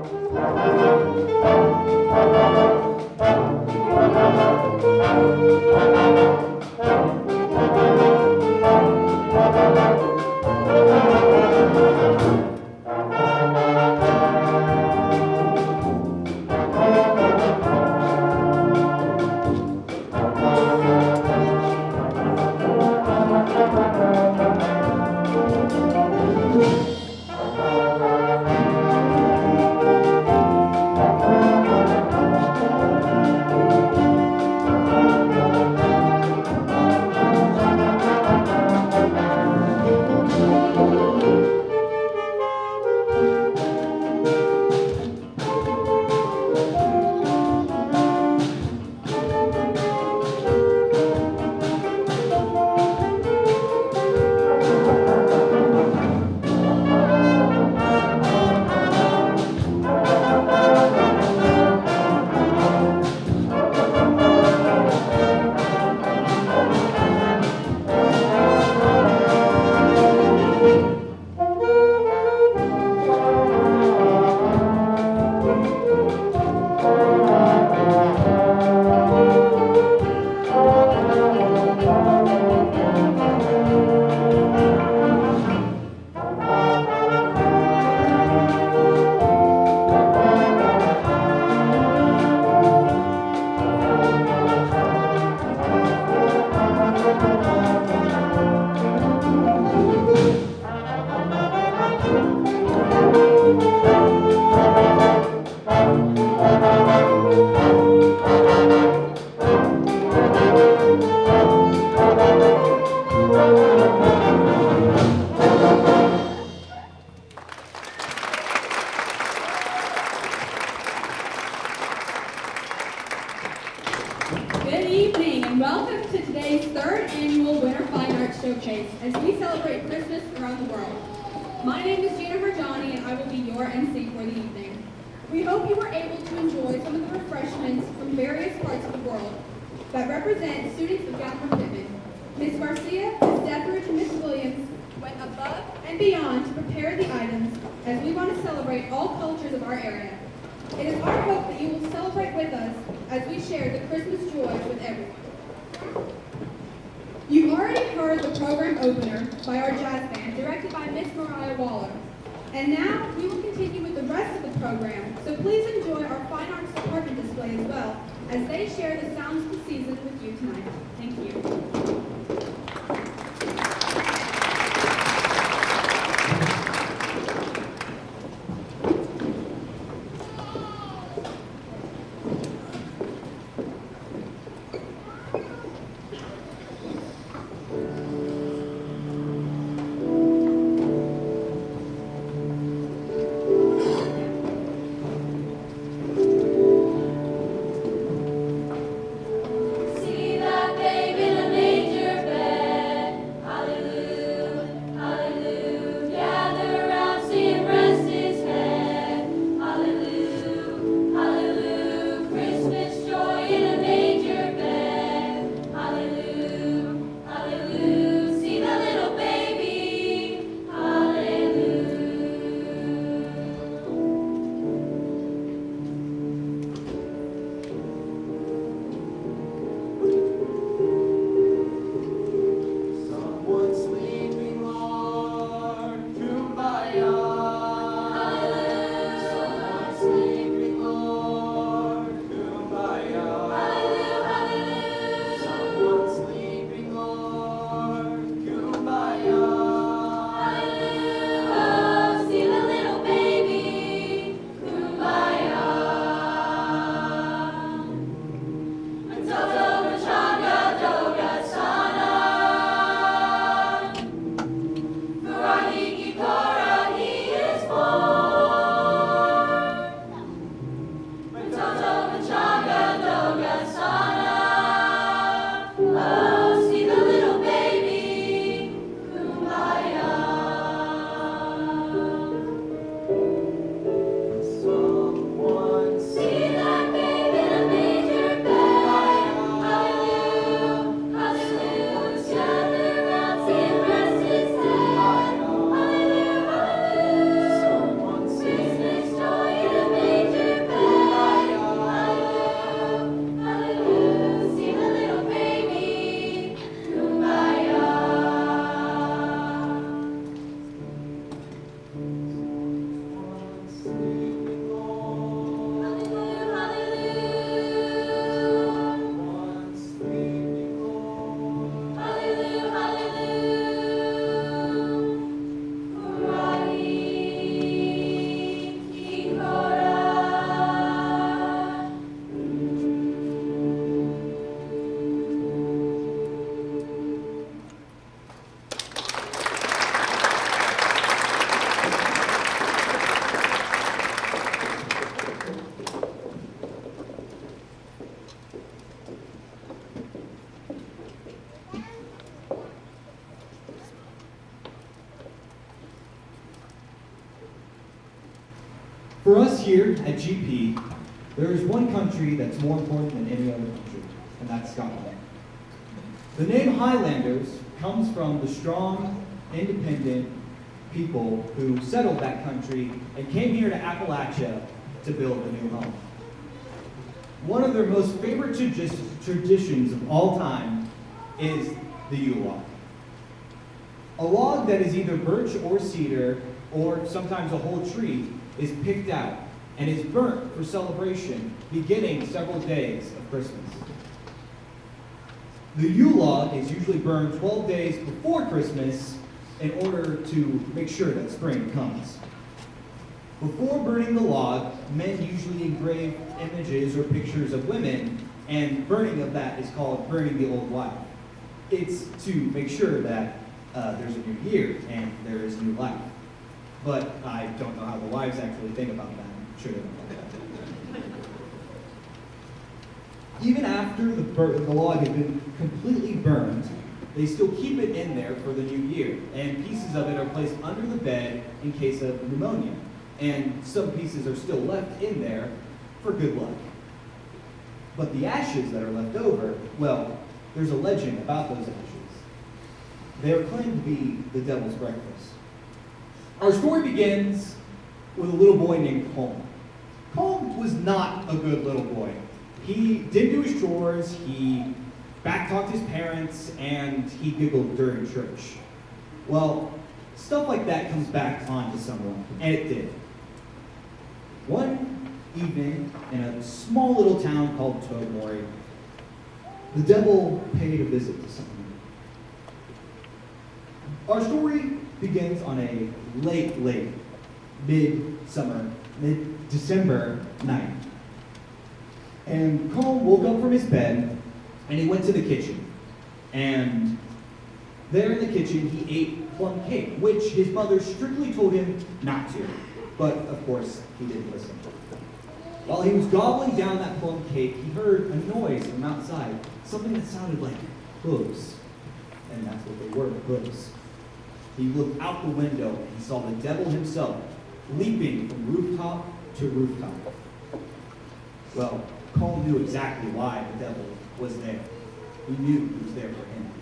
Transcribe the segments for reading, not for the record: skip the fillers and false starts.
Good evening and welcome to today's third annual Winter Fine Arts Showcase as we celebrate Christmas around the world. My name is Gina Verjani and I will be your MC for the evening. We hope you were able to enjoy some of the refreshments from various parts of the world that represent students of Gallimore Pittman. Ms. Garcia, Ms. Detheridge, and Ms. Williams went above and beyond to prepare the items as we want to celebrate all cultures of our area. It is our hope that you will celebrate with us as we share the Christmas joy with everyone. You've already heard the program opener by our jazz band, directed by Miss Mariah Waller. And now we will continue with the rest of the program, so please enjoy our Fine Arts Department display as well as they share the sounds of the season with you tonight. Thank you. See that babe in a manger bed. For us here at GP, there is one country that's more important than any other country, and that's Scotland. The name Highlanders comes from the strong, independent people who settled that country and came here to Appalachia to build a new home. One of their most favorite traditions of all time is the Yule log. A log that is either birch or cedar, or sometimes a whole tree, is picked out and is burnt for celebration beginning several days of Christmas. The Yule log is usually burned 12 days before Christmas in order to make sure that spring comes. Before burning the log, men usually engrave images or pictures of women, and burning of that is called burning the old wife. It's to make sure that there's a new year and there is new life. But I don't know how the wives actually think about that. I'm sure they don't know that. Even after the log has been completely burned, they still keep it in there for the new year, and pieces of it are placed under the bed in case of pneumonia, and some pieces are still left in there for good luck. But the ashes that are left over, well, there's a legend about those ashes. They are claimed to be the devil's breakfast. Our story begins with a little boy named Colm. Colm was not a good little boy. He didn't do his chores, he backtalked his parents, and he giggled during church. Well, stuff like that comes back onto someone, and it did. One evening, in a small little town called Tobermory, the devil paid a visit to someone. Our story begins on a late mid-December night. And Colm woke up from his bed, and he went to the kitchen. And there in the kitchen, he ate plum cake, which his mother strictly told him not to. But, of course, he didn't listen. While he was gobbling down that plum cake, he heard a noise from outside, something that sounded like hooves. And that's what they were, hooves. He looked out the window, and he saw the devil himself leaping from rooftop to rooftop. Well, Colm knew exactly why the devil was there. He knew he was there for him.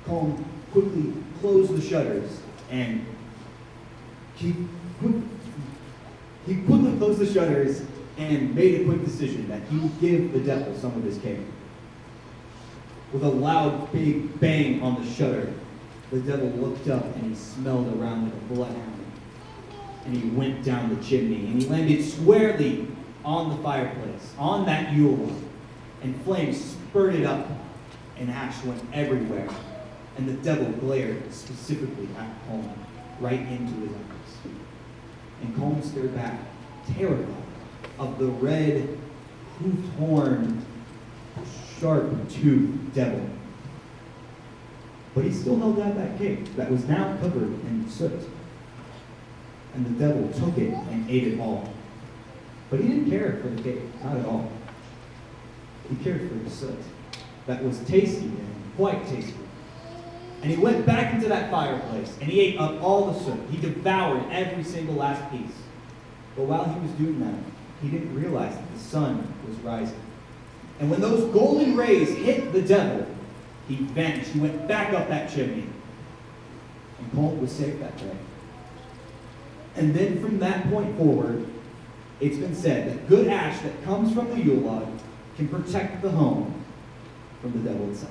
Colm quickly closed the shutters, and he quickly closed the shutters and made a quick decision that he would give the devil some of his cake. With a loud, big bang on the shutter, the devil looked up and he smelled around like a bloodhound. And he went down the chimney, and he landed squarely on the fireplace, on that Yule log. And flames spurted up, and ash went everywhere. And the devil glared specifically at Colm, right into his eyes. And Colm stared back, terrified of the red, hoofed-horned, sharp-toothed devil. But he still held out that cake that was now covered in soot. And the devil took it and ate it all. But he didn't care for the cake, not at all. He cared for the soot that was tasty and quite tasty. And he went back into that fireplace, and he ate up all the soot. He devoured every single last piece. But while he was doing that, he didn't realize that the sun was rising. And when those golden rays hit the devil, he vanished. He went back up that chimney. And Colm was safe that day. And then from that point forward, it's been said that good ash that comes from the Yule log can protect the home from the devil itself.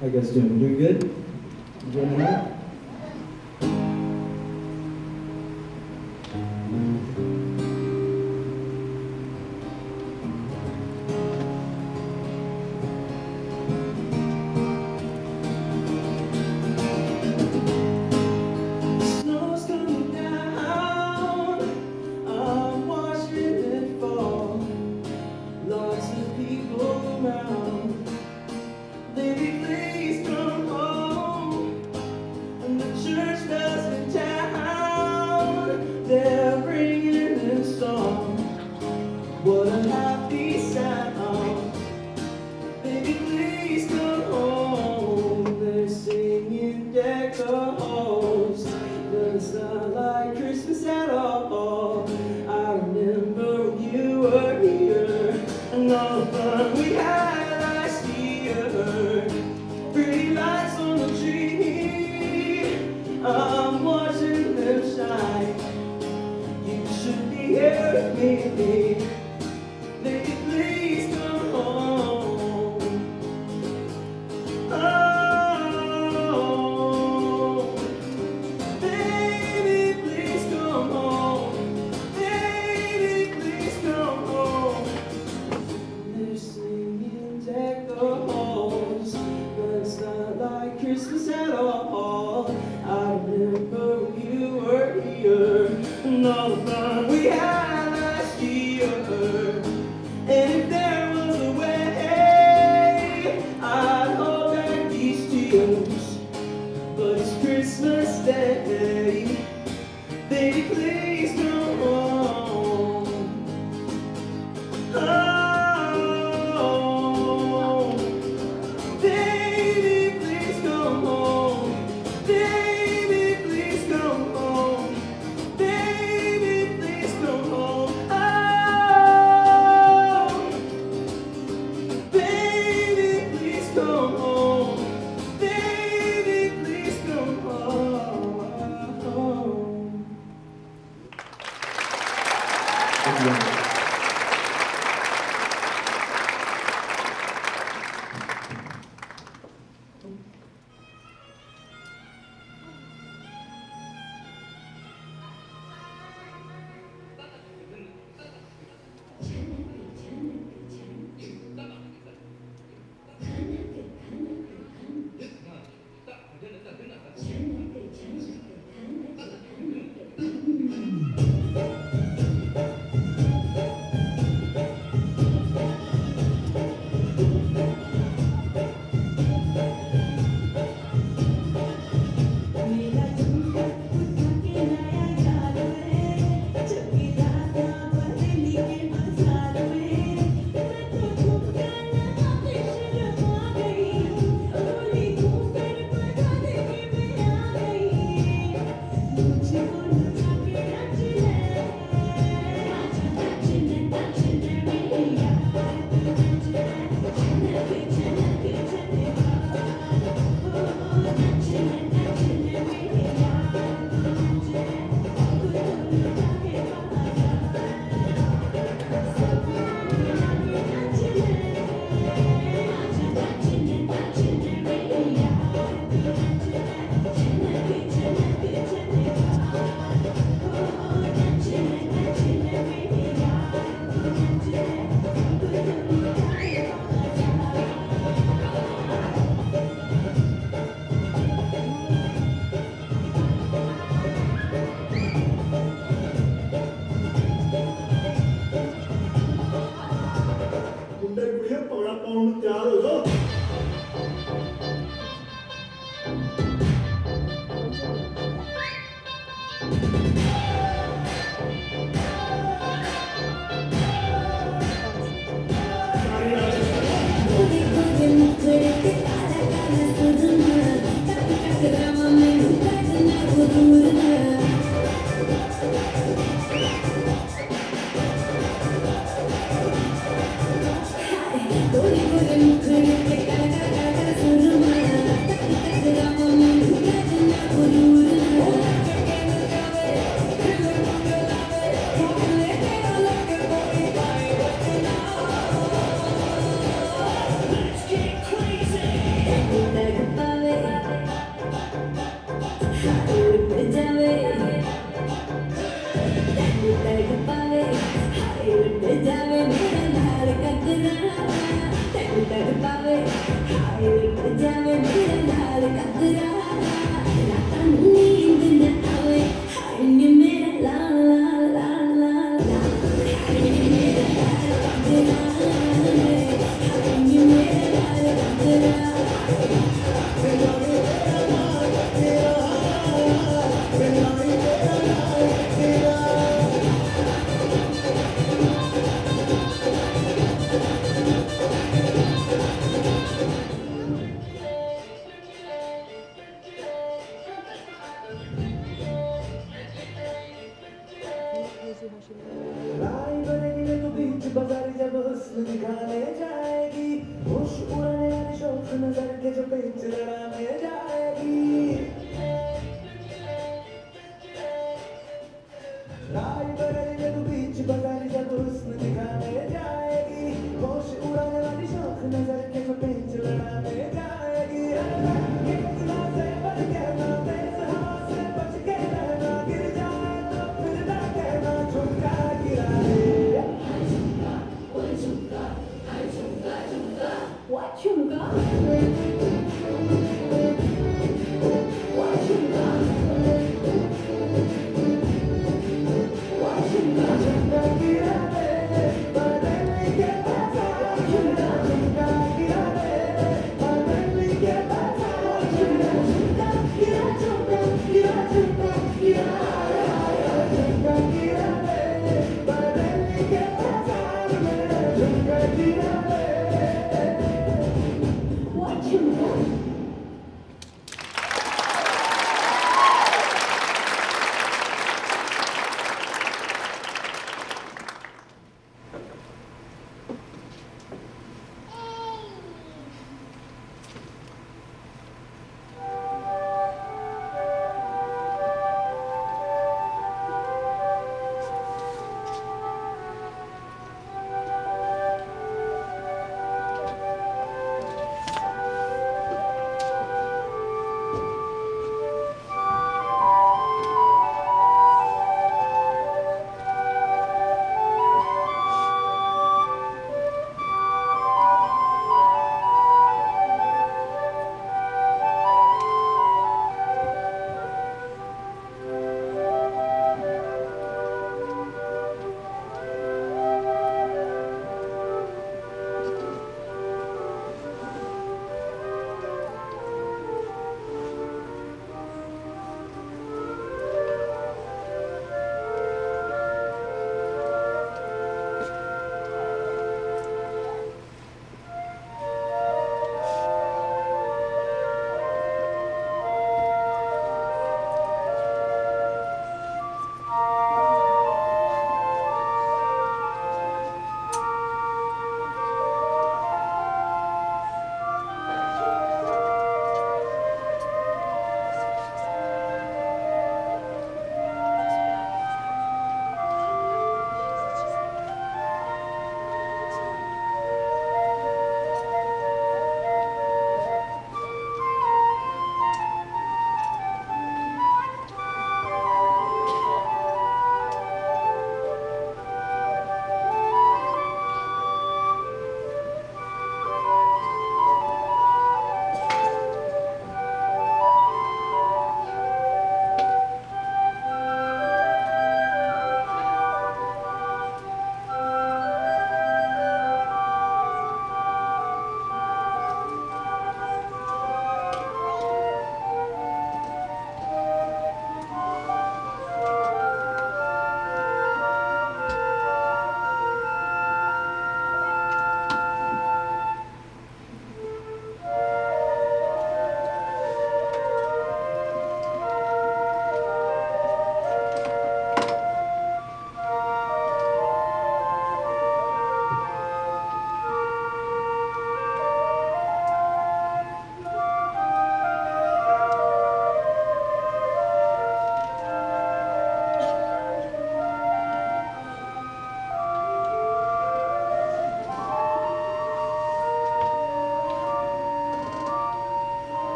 How you guys doing? Doing good? Enjoying that? Snow's coming down, I'm watching it fall. Lots of people around. Baby, please come home. halls, but it's not like Christmas at all. I remember when you were here and all the fun we had last year. Pretty lights on the tree, I'm watching them shine. You should be here with me. Baby, please come home. Oh, baby, please come home. Baby, please come home. They're singing deck the halls, but it's not like Christmas at all. I remember when you were here and all the fun we had last year. And if there was a way, I'd hold back these tears. But it's Christmas Day. Baby, please come home. Oh, baby, please come home. Baby, please come home. Baby, please come home. Oh, baby, please come home. Baby, please come home. Thank you. मेरा झुमका उठा के लाया याद में, चौकी दादा बदली के बाजार में। मैं तो झुमका लगा के शर्मा गई, बोली घूमकर बता दे कि मैं आ गई। मुझको लुटा के नाच ले, नाच ले मेरी याद, नाच ले छनक छनक छनक। ਮੁੰਡੇ ਕੁੜੀਆਂ ਭੰਗੜਾ ਪਾਉਣ ਨੂੰ ਤਿਆਰ ਹੋ ਜਾਓ। राई बरेली में तो बीच बाजार जब हुस्न दिखाने जाएगी, होश उड़ाने वाली शौक नजर के जो पेच लड़ाने जाएगी। राई बरेली में तो बीच बाजार जब हुस्न दिखाने जाएगी, होश उड़ाने वाली शौक नजर के जो पेच लड़ाने जाएगी। ये कचरा से बच के ना, तेज हवा से बच के रहना, गिर जाए तो फिर ना कहना झुमका गिरा रे। What chunga? What chunga?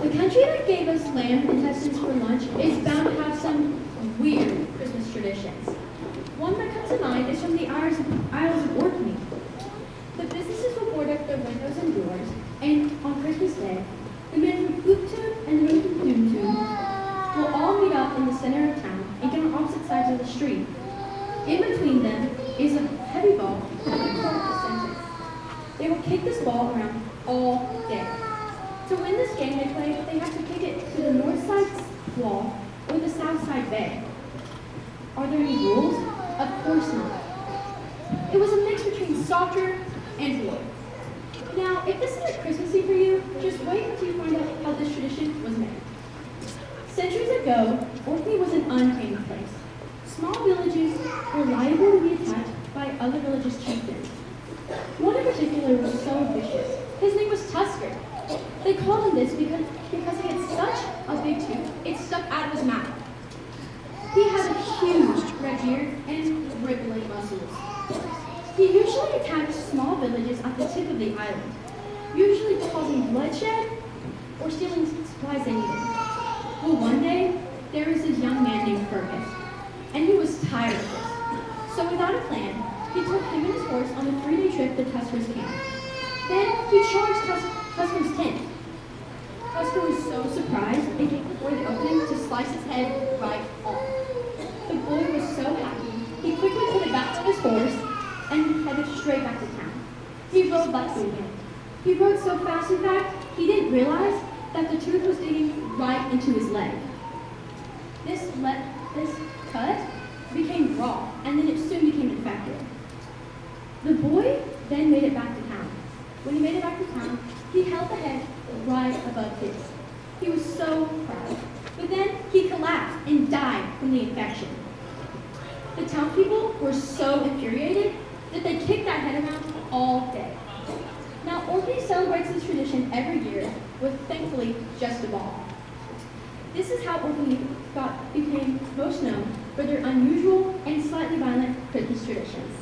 The country that gave us lamb intestines for lunch is bound to have some weird Christmas traditions. One that comes to mind is from the Isles of Orkney. The businesses will board up their windows and doors, and on Christmas Day, the men from Ooptoon and Rooptoon will all meet up in the center of town and get on opposite sides of the street. In between them is a heavy ball with a cord at the center. They will kick this ball around all day. To win this game they have to kick it to the north side wall or the south side bay. Are there any rules? Of course not. It was a mix between soccer and war. Now, if this isn't Christmassy for you, just wait until you find out how this tradition was made. Centuries ago, Orkney was an untamed place. Small villages were liable to be attacked by other villages' chieftains. One in particular was so vicious. His name was Tusker. They called him this because he had such a big tooth, it stuck out of his mouth. He had a huge red beard and rippling muscles. He usually attacked small villages at the tip of the island, usually causing bloodshed or stealing supplies they needed. Well, one day, there was this young man named Fergus, and he was tired of this. So without a plan, he took him and his horse on a 3-day trip to Tusker's camp. Then he charged Tusker's tent. Tusker was so surprised and came before the opening to slice his head right off. The boy was so happy, he quickly put it back on his horse and headed straight back to town. He rode like the wind. He rode so fast, in fact, he didn't realize that the tooth was digging right into his leg. This cut became raw, and then it soon became infected. The boy then made it back to town. When he made it back to town, he held the head right above his. He was so proud. But then he collapsed and died from the infection. The townspeople were so infuriated that they kicked that head around all day. Now, Orkney celebrates this tradition every year with, thankfully, just a ball. This is how Orkney became most known for their unusual and slightly violent Christmas traditions.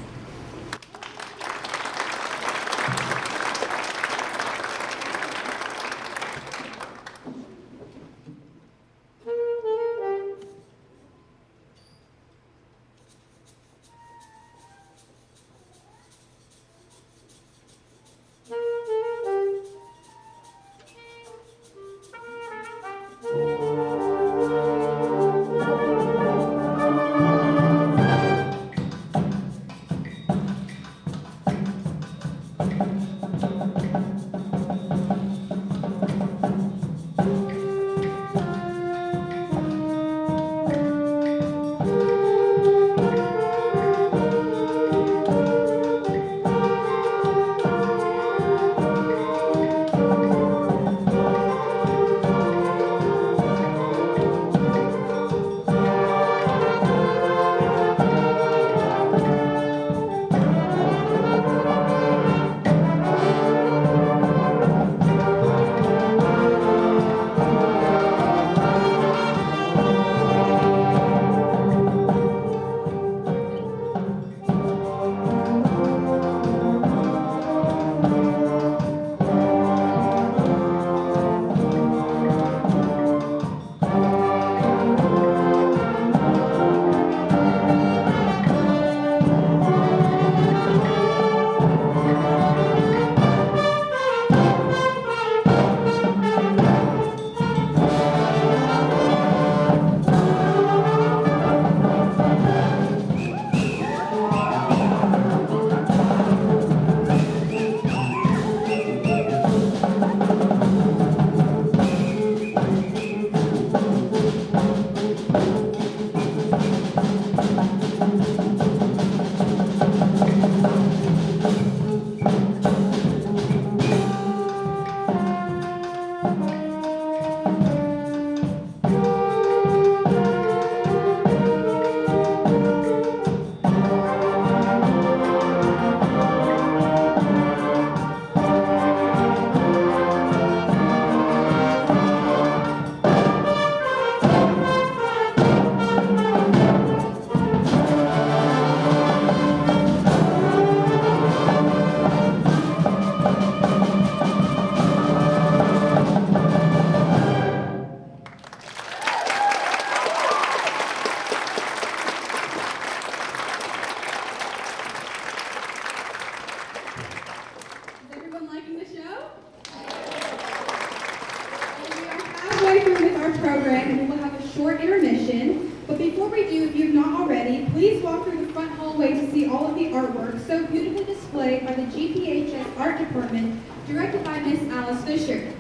program, and we will have a short intermission. But before we do, if you have not already, please walk through the front hallway to see all of the artwork so beautifully displayed by the GPHS Art Department, directed by Miss Alice Fisher.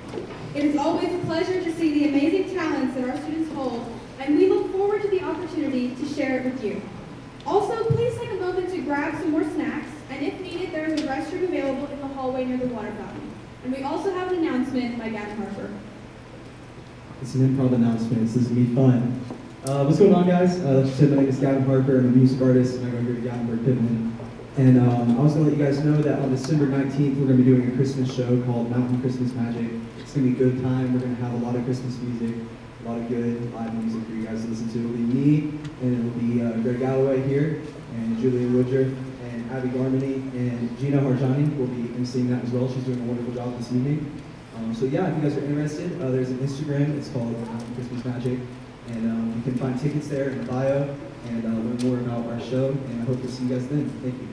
It is always a pleasure to see the amazing talents that our students hold, and we look forward to the opportunity to share it with you. Also, please take a moment to grab some more snacks, and if needed, there is a restroom available in the hallway near the water fountain. And we also have an announcement by Gavin Harper. It's an improv announcement. This is going to be fun. What's going on, guys? Like I said, my name is Gavin Harper. I'm a music artist, and I go here to Gatlinburg Pittman. And I was going to let you guys know that on December 19th, we're going to be doing a Christmas show called Mountain Christmas Magic. It's going to be a good time. We're going to have a lot of Christmas music, a lot of good live music for you guys to listen to. It'll be me, and it'll be Greg Galloway here, and Julia Woodruff, and Abby Garmany, and Gina Harjani will be emceeing that as well. She's doing a wonderful job this evening. So yeah, if you guys are interested, there's an Instagram. It's called Christmas Magic, and you can find tickets there in the bio and learn more about our show. And I hope to see you guys then. Thank you.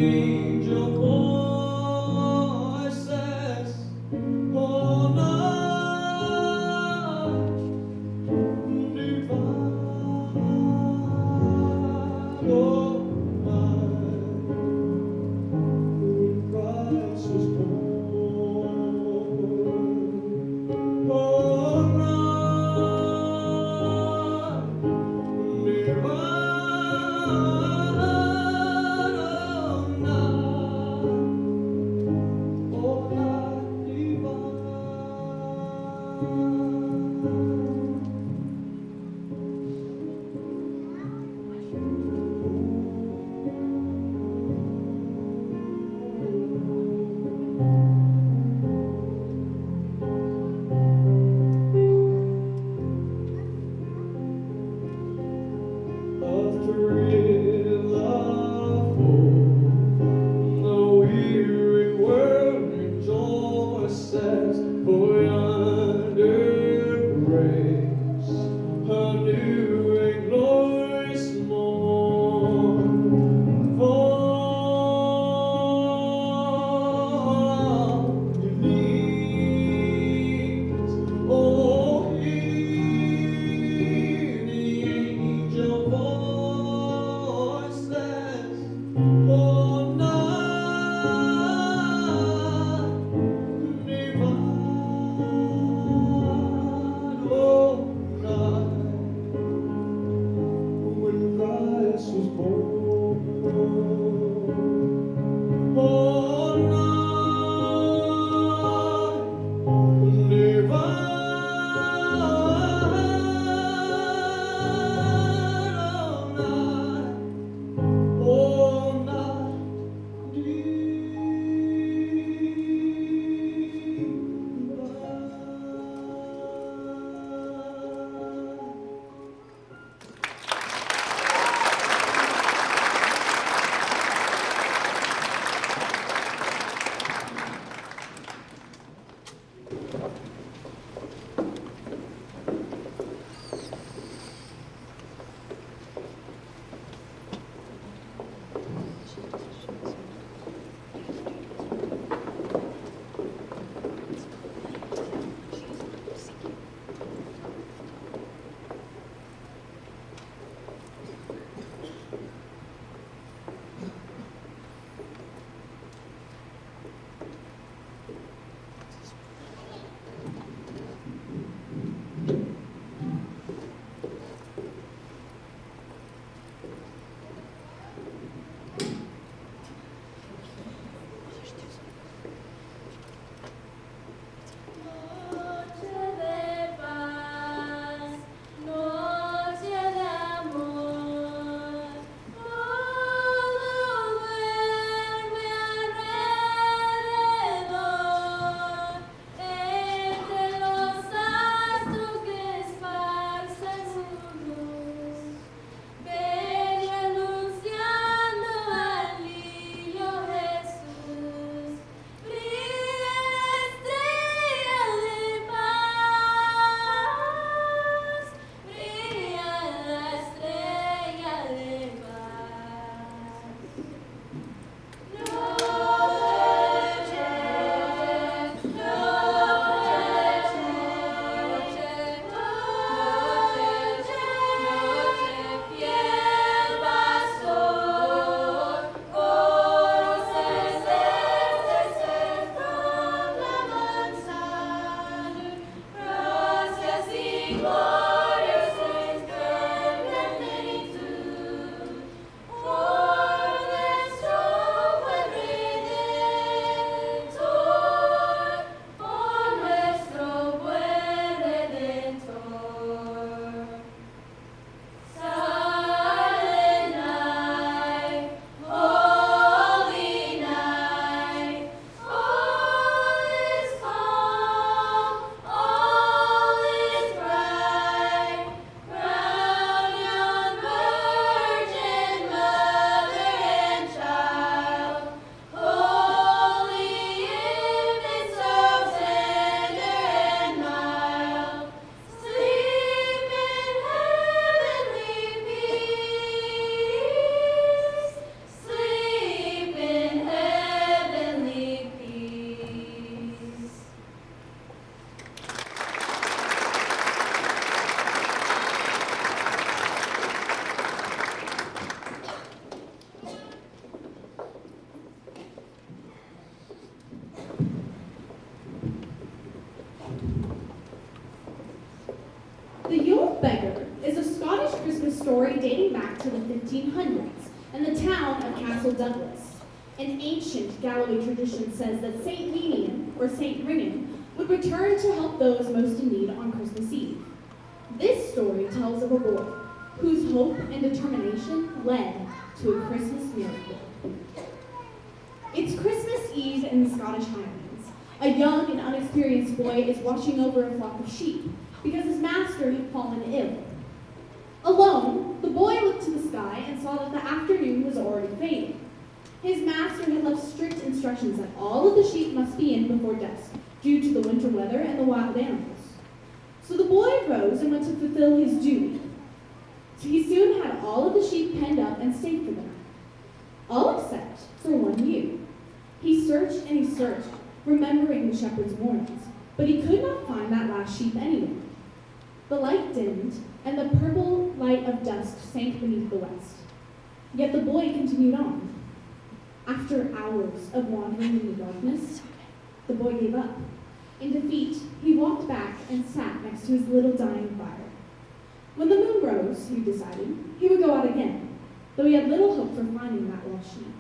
angel voices all night, divine, oh my, when Christ was born, all night, divine, oh night. 1500s in the town of Castle Douglas. An ancient Galloway tradition says that St. Ninian, or St. Ringan, would return to help those most in need on Christmas Eve. This story tells of a boy whose hope and determination led to a Christmas miracle. It's Christmas Eve in the Scottish Highlands. A young and unexperienced boy is watching over a flock of sheep because his master had fallen ill. Alone, the boy looked to the sky and saw that the afternoon was already fading. His master had left strict instructions that all of the sheep must be in before dusk, due to the winter weather and the wild animals. So the boy rose and went to fulfill his duty. So he soon had all of the sheep penned up and stayed for the night, all except for one ewe. He searched and he searched, remembering the shepherd's warnings, but he could not find that last sheep anywhere. The light dimmed, and the purple light of dusk sank beneath the west. Yet the boy continued on. After hours of wandering in the darkness, the boy gave up. In defeat, he walked back and sat next to his little dying fire. When the moon rose, he decided, he would go out again, though he had little hope for finding that lost sheep.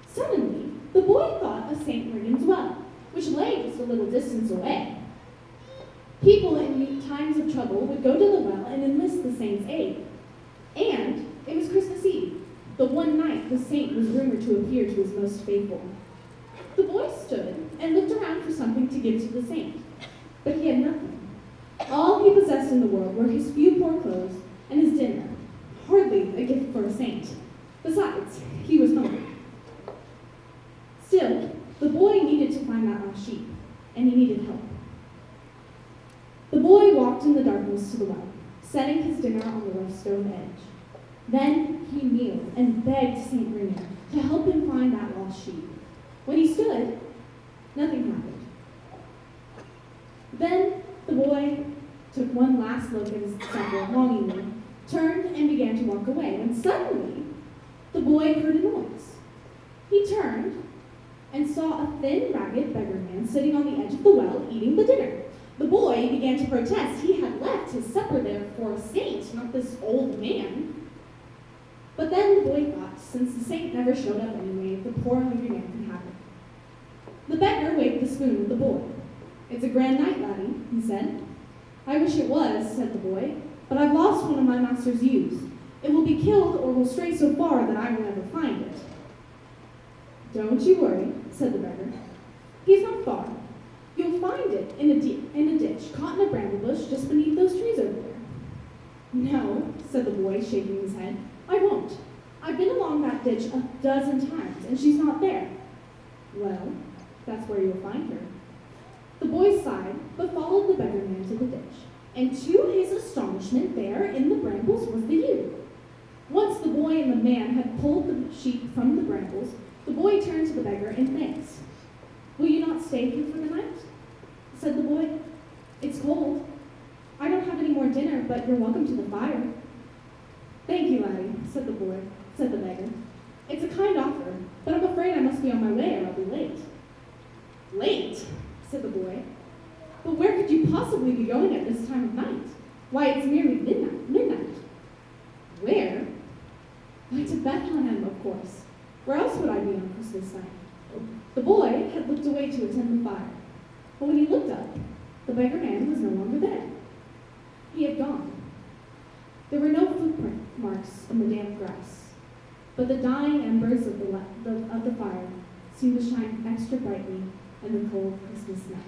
Suddenly, the boy thought of St. Ringan's well, which lay just a little distance away. People in times of trouble would go to the well and enlist the saint's aid. And it was Christmas Eve, the one night the saint was rumored to appear to his most faithful. The boy stood and looked around for something to give to the saint, but he had nothing. All he possessed in the world were his few poor clothes and his dinner, hardly a gift for a saint. Besides, he was hungry. Still, the boy needed to find that lost sheep, and he needed help. The boy walked in the darkness to the well, setting his dinner on the rough stone edge. Then he kneeled and begged St. Ringan to help him find that lost sheep. When he stood, nothing happened. Then the boy took one last look at his supper longingly, turned and began to walk away, when suddenly the boy heard a noise. He turned and saw a thin, ragged beggar man sitting on the edge of the well eating the dinner. The boy began to protest. He had left his supper there for a saint, not this old man. But then the boy thought, since the saint never showed up anyway, the poor hungry man could have it. The beggar waved the spoon at the boy. "It's a grand night, laddie," he said. "I wish it was," said the boy, "but I've lost one of my master's ewes. It will be killed or will stray so far that I will never find it." "Don't you worry," said the beggar. "He's not far. You'll find it in a ditch, caught in a bramble bush just beneath those trees over there." "No," said the boy, shaking his head. "I won't. I've been along that ditch a dozen times, and she's not there." "Well, that's where you'll find her." The boy sighed, but followed the beggar man to the ditch, and to his astonishment, there in the brambles was the ewe. Once the boy and the man had pulled the sheep from the brambles, the boy turned to the beggar in thanks. "Will you not stay here for the night?" said the boy. "It's cold. I don't have any more dinner, but you're welcome to the fire." "Thank you, laddie," said the beggar. "It's a kind offer, but I'm afraid I must be on my way or I'll be late." "Late?" said the boy. "But where could you possibly be going at this time of night? Why, it's nearly midnight." "Where? Why, to Bethlehem, of course. Where else would I be on Christmas night?" The boy had looked away to attend the fire, but when he looked up, the beggar man was no longer there. He had gone. There were no footprint marks in the damp grass, but the dying embers of the fire seemed to shine extra brightly in the cold Christmas night.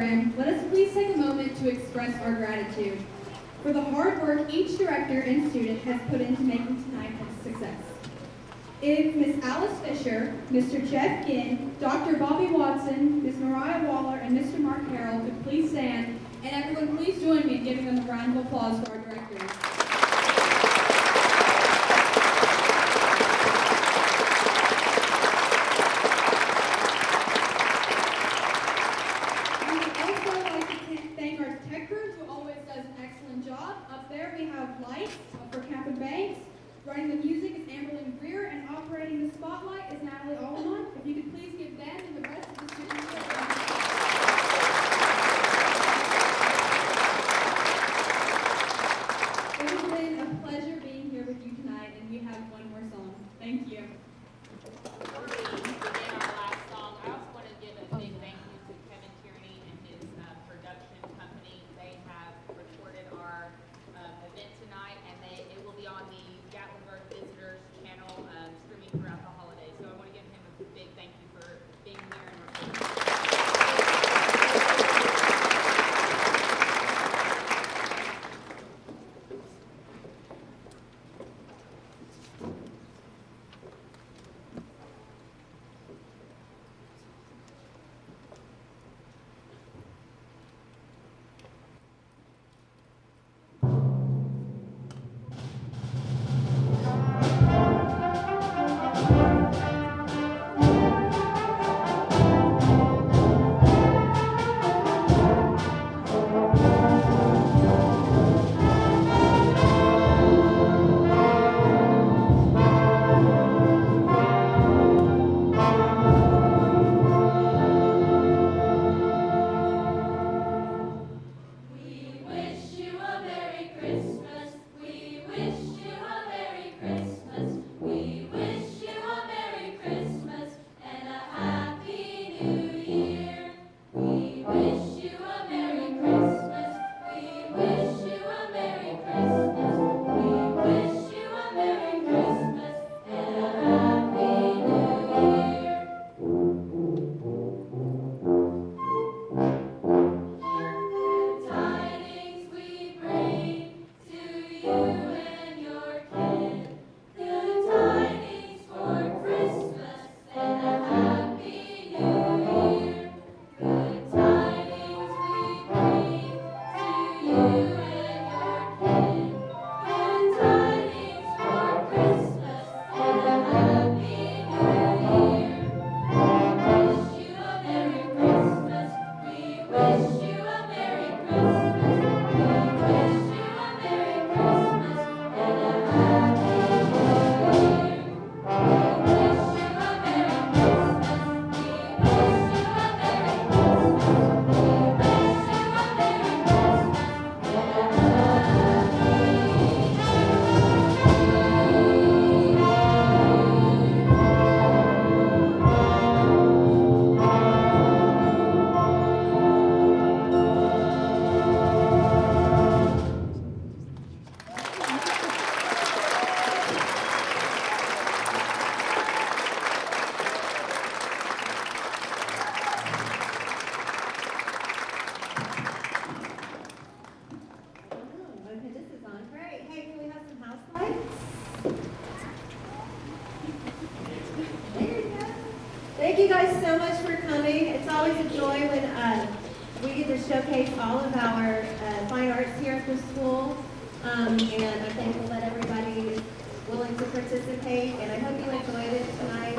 program, let us please take a moment to express our gratitude for the hard work each director and student has put into making tonight a success. If Miss Alice Fisher, Mr. Jeff Ginn, Dr. Bobby Watson, Miss Mariah Waller, and Mr. Mark Harrell could please stand, and everyone please join me in giving them a round of applause for our directors. We would also like to thank our tech crew who always does an excellent job. Up there we have lights for Kappa Banks. Running the music is Amberlyn Greer, and operating the spotlight is Natalie Allman. If you could please give them and the rest of the students a round of applause. It has been a pleasure being here with you tonight, and we have one more song. Thank you. Before we begin our last song, I also want to give a big thank you to Kevin Tierney and his production company. They have recorded our event tonight, and it will be on the Gatlinburg Visitors channel streaming throughout the holidays. So I want to give him a big thank you for being here and recording. Okay, this is on. Great. Hey, can we have some house lights? There you go. Thank you guys so much for coming. It's always a joy when we get to showcase all of our fine arts here at the school. And I'm thankful that everybody is willing to participate. And I hope you enjoyed it tonight.